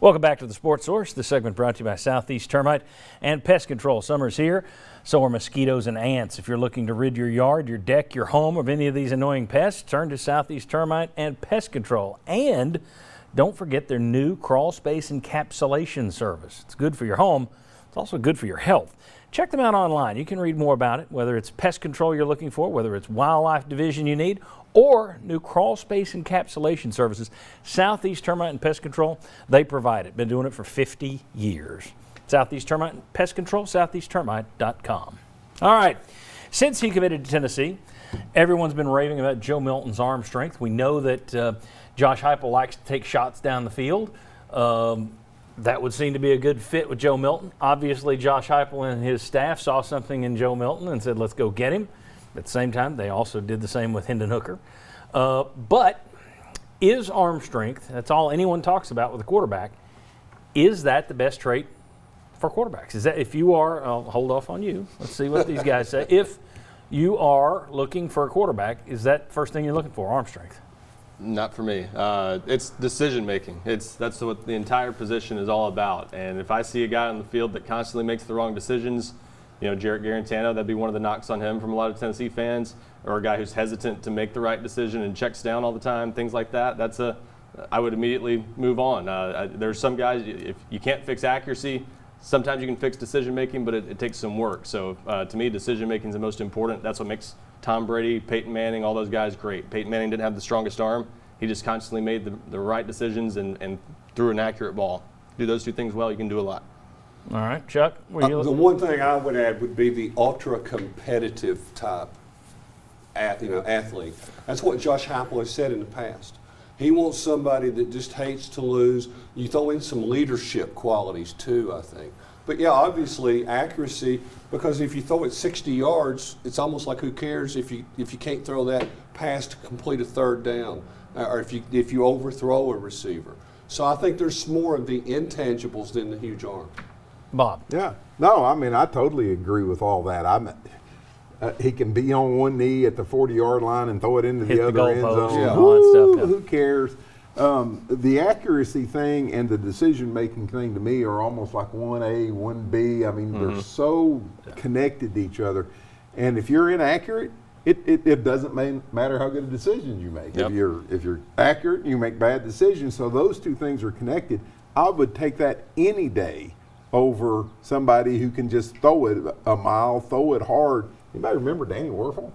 Welcome back to the Sports Source. This segment brought to you by Southeast Termite and Pest Control. Summer's here, so are mosquitoes and ants. If you're looking to rid your yard, your deck, your home of any of these annoying pests, turn to Southeast Termite and Pest Control. And don't forget their new crawl space encapsulation service. It's good for your home. It's also good for your health. Check them out online. You can read more about it, whether it's pest control you're looking for, whether it's wildlife division you need, or new crawl space encapsulation services. Southeast Termite and Pest Control, they provide it. Been doing it for 50 years. Southeast Termite and Pest Control, southeasttermite.com. All right. Since he committed to Tennessee, everyone's been raving about Joe Milton's arm strength. We know that Josh Heupel likes to take shots down the field. That would seem to be a good fit with Joe Milton. Obviously, Josh Heupel and his staff saw something in Joe Milton and said, let's go get him. At the same time, they also did the same with Hendon Hooker. But is arm strength, that's all anyone talks about with a quarterback, is that the best trait for quarterbacks? Is that if you are, I'll hold off on you. Let's see what these guys say. If you are looking for a quarterback, is that first thing you're looking for, arm strength? Not for me. It's decision making. That's what the entire position is all about. And if I see a guy on the field that constantly makes the wrong decisions, you know, Jarrett Garantano, that'd be one of the knocks on him from a lot of Tennessee fans, or a guy who's hesitant to make the right decision and checks down all the time, things like that. I would immediately move on. There's some guys, if you can't fix accuracy, sometimes you can fix decision making, but it takes some work. So to me, decision making is the most important. That's what makes Tom Brady, Peyton Manning, all those guys great. Peyton Manning didn't have the strongest arm. He just constantly made the right decisions and threw an accurate ball. Do those two things well, you can do a lot. All right, Chuck. The one thing I would add would be the ultra-competitive type athlete. That's what Josh Heupel has said in the past. He wants somebody that just hates to lose. You throw in some leadership qualities too, I think. But yeah, obviously accuracy, because if you throw it 60 yards, it's almost like who cares if you can't throw that pass to complete a third down, or if you overthrow a receiver. So I think there's more of the intangibles than the huge arm. Bob. Yeah. No, I mean, I totally agree with all that. He can be on one knee at the 40-yard line and throw it into the other end zone. Yeah. All that stuff. Yeah. Who cares? The accuracy thing and the decision-making thing to me are almost like 1A, 1B. I mean, they're so connected to each other. And if you're inaccurate, it doesn't matter how good a decision you make. Yep. If you're accurate, you make bad decisions. So those two things are connected. I would take that any day over somebody who can just throw it a mile, throw it hard. Anybody remember Danny Werfel?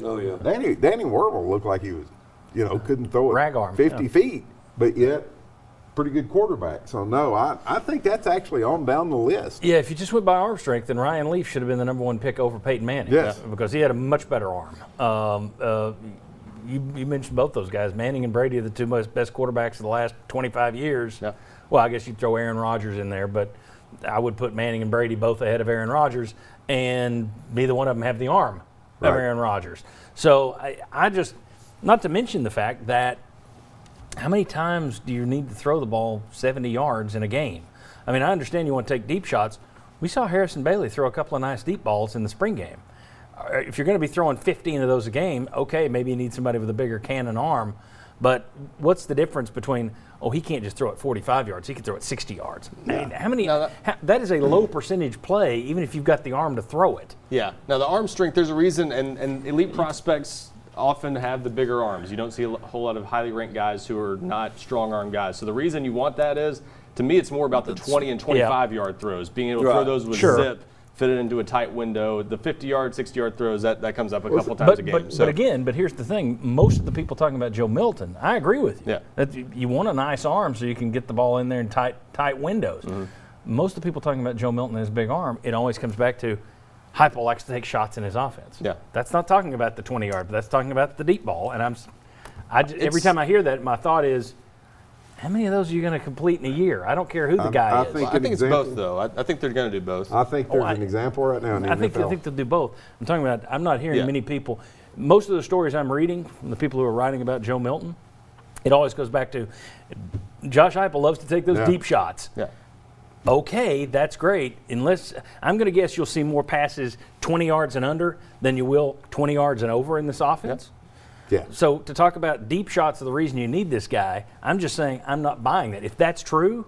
Oh, yeah. Danny Werfel looked like he was, couldn't throw it rag arm, 50 feet, but yet pretty good quarterback. So, no, I think that's actually on down the list. Yeah, if you just went by arm strength, then Ryan Leaf should have been the number one pick over Peyton Manning. Yes. Because he had a much better arm. You mentioned both those guys. Manning and Brady are the two best quarterbacks of the last 25 years. Yeah. Well, I guess you'd throw Aaron Rodgers in there, but I would put Manning and Brady both ahead of Aaron Rodgers, and neither one of them have the arm of Aaron Rodgers. So I just, not to mention the fact that how many times do you need to throw the ball 70 yards in a game? I mean, I understand you want to take deep shots. We saw Harrison Bailey throw a couple of nice deep balls in the spring game. If you're going to be throwing 15 of those a game, okay, maybe you need somebody with a bigger cannon arm. But what's the difference between, he can't just throw it 45 yards, he can throw it 60 yards. Yeah. I mean, that is a low percentage play, even if you've got the arm to throw it. Yeah. Now, the arm strength, there's a reason, and elite prospects often have the bigger arms. You don't see a whole lot of highly ranked guys who are not strong arm guys. So the reason you want that is, to me, it's more about the 20 and 25-yard throws, being able to throw those with zip, fit it into a tight window. The 50-yard, 60-yard throws, that comes up a couple times a game. But here's the thing. Most of the people talking about Joe Milton, I agree with you. Yeah. That you want a nice arm so you can get the ball in there in tight windows. Most of the people talking about Joe Milton and his big arm, it always comes back to Heupel likes to take shots in his offense. Yeah. That's not talking about the 20-yard, but that's talking about the deep ball. And every time I hear that, my thought is, how many of those are you going to complete in a year? I don't care who the guy is. I think it's both, though. I think they're going to do both. I think there's an example right now in the NFL. I think they'll do both. I'm talking about, I'm not hearing many people. Most of the stories I'm reading from the people who are writing about Joe Milton, it always goes back to Josh Heupel loves to take those deep shots. Yeah. Okay, that's great. Unless, I'm going to guess you'll see more passes 20 yards and under than you will 20 yards and over in this offense. Yeah. So to talk about deep shots are the reason you need this guy, I'm just saying I'm not buying that. If that's true,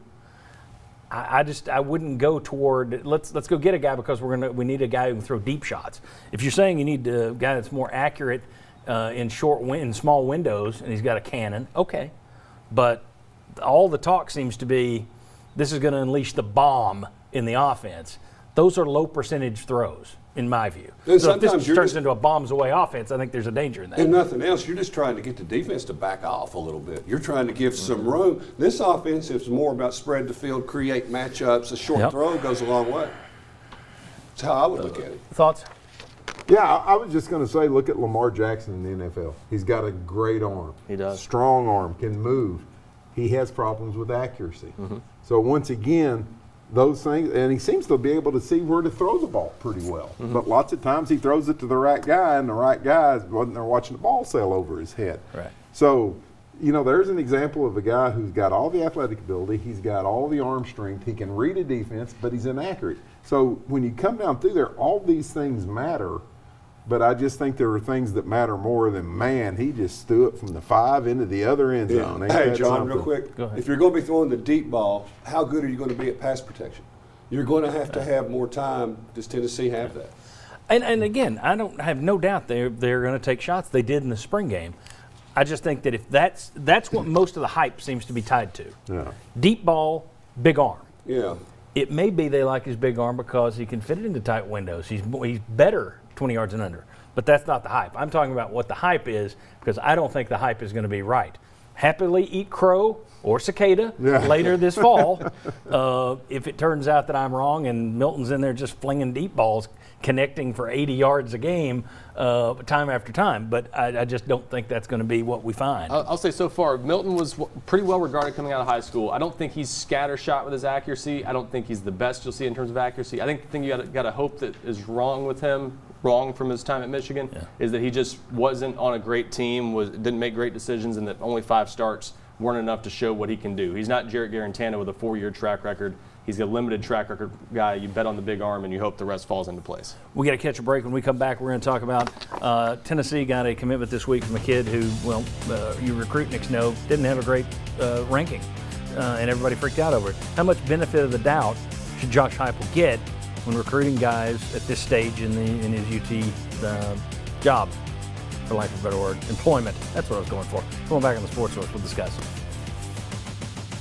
I wouldn't go toward let's go get a guy because we need a guy who can throw deep shots. If you're saying you need a guy that's more accurate in small windows and he's got a cannon, okay. But all the talk seems to be this is going to unleash the bomb in the offense. Those are low percentage throws, in my view. And so if this sometimes turns into a bombs away offense, I think there's a danger in that. And nothing else, you're just trying to get the defense to back off a little bit. You're trying to give some room. This offense is more about spread the field, create matchups. A short throw goes a long way. That's how I would look at it. Thoughts? Yeah, I was just going to say, look at Lamar Jackson in the NFL. He's got a great arm. He does. Strong arm, can move. He has problems with accuracy. So once again, those things, and he seems to be able to see where to throw the ball pretty well. But lots of times he throws it to the right guy, and the right guy wasn't there watching the ball sail over his head. Right. So, there's an example of a guy who's got all the athletic ability, he's got all the arm strength, he can read a defense, but he's inaccurate. So when you come down through there, all these things matter. But I just think there are things that matter more than, man, he just threw it from the 5 into the other end zone. Ain't Hey, that John, something? real quick. Go ahead. If you're going to be throwing the deep ball, how good are you going to be at pass protection? You're going to have more time. Does Tennessee have that? And again, I have no doubt they're going to take shots. They did in the spring game. I just think that if that's what most of the hype seems to be tied to. Yeah. Deep ball, big arm. Yeah. It may be they like his big arm because he can fit it into tight windows. He's better 20 yards and under. But that's not the hype. I'm talking about what the hype is because I don't think the hype is going to be right. Happily eat crow or cicada later this fall if it turns out that I'm wrong and Milton's in there just flinging deep balls, connecting for 80 yards a game time after time. But I just don't think that's going to be what we find. I'll say so far, Milton was pretty well regarded coming out of high school. I don't think he's scattershot with his accuracy. I don't think he's the best you'll see in terms of accuracy. I think the thing you got to hope that is wrong with him, wrong from his time at Michigan, is that he just wasn't on a great team, didn't make great decisions, and that only 5 starts weren't enough to show what he can do. He's not Jarrett Garantano with a 4-year track record. He's a limited track record guy. You bet on the big arm, and you hope the rest falls into place. We got to catch a break. When we come back, we're going to talk about Tennessee got a commitment this week from a kid who, you Recruitniks know, didn't have a great ranking, and everybody freaked out over it. How much benefit of the doubt should Josh Heupel get when recruiting guys at this stage in his UT job, for lack of a better word, employment? That's what I was going for. Going back on the Sports Source, we'll discuss.